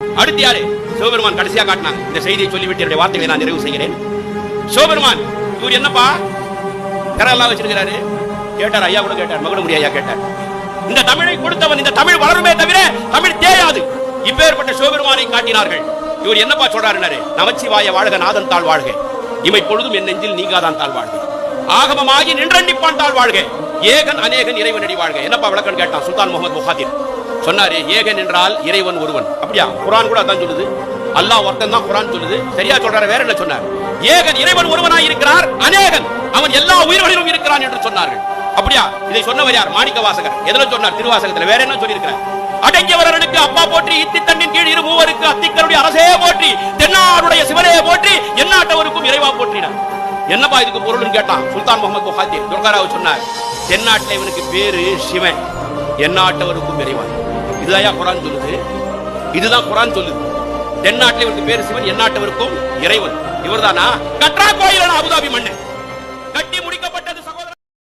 அடுத்து யாரு? சிவபெருமான் கடைசியா காட்டினாங்க. இந்த செய்தியை சொல்லிவிட்டு என்னுடைய வார்த்தைகளை நான் நிறைவு செய்கிறேன். சிவபெருமான் இவர் என்னப்பா கரெல்லாம் வச்சிருக்கிறாரு கேட்டார். ஐயா கூட கேட்டார், மகுடமுடி ஐயா கேட்டார். இந்த தமிழை கொடுத்தவன், இந்த தமிழ் வளருமே தவிர தமிழ் தேயாது. இப்பேற்பட்ட சிவபெருமானை காட்டினார்கள். இவர் என்னப்பா சொல்றாரு? நமச்சிவாய வாழ்க, நாதன் தாழ் வாழ்க, இமை பொழுதும் என் நெஞ்சில் நீங்காதான் தாழ் வாழ்க, ஆகமமாகி நின்றண்டிப்பான் தாழ் வாழ்க, ஏகன் அநேகன் இறைவனடி வாழ்க. என்னப்பா விளக்கம் கேட்டான் சுல்தான் முகமது முஹாதிர். சொன்னாரு, ஏகன் என்றால் இறைவன் ஒருவன். அப்படியா? குர்ஆன் கூட அதான் சொல்லுது. அல்லாஹ் ஒருத்தன் தான் குர்ஆன் சொல்லுது. சரியா சொல்றாரு? வேற என்ன சொன்னார்? ஏகன் இறைவன் ஒருவனாய் இருக்கிறார், அநேகன் அவன் எல்லா உயிர்களிலும் இருக்கிறான் என்று சொன்னார்கள். அப்படியா? இதை சொன்னவர் யார்? மாணிக்க வாசகர். எதுல சொன்னார்? திருவாசகத்துல. வேற என்ன சொல்லியிருக்கிறார்? அடங்கியவர்களுக்கு அப்பா போற்றி, இத்தி தண்ணின் கீழ் இரு மூவருக்கு அத்திக்கருடைய அரசே போற்றி, தென்னாடுடைய சிவனே போற்றி, எந்நாட்டவருக்கும் இறைவா போற்றினார். என்னப்பா இதுக்கு பொருள்னு கேட்டான் சுல்தான் முகமது முஹாதிர். துர்காராவ் சொன்னார், தென்னாட்டில் இவனுக்கு பேரு சிவன், எந்நாட்டவருக்கும் இறைவன். இதுதான் குர்ஆன் சொல்லுது. இதுதான் குர்ஆன் சொல்லுது. தென்னாட்டில் இவனுக்கு பேரு சிவன், எந்நாட்டவருக்கும் இறைவன். இவர்தானா? கற்றா கோயிலான அபுதாபி மன்னன்.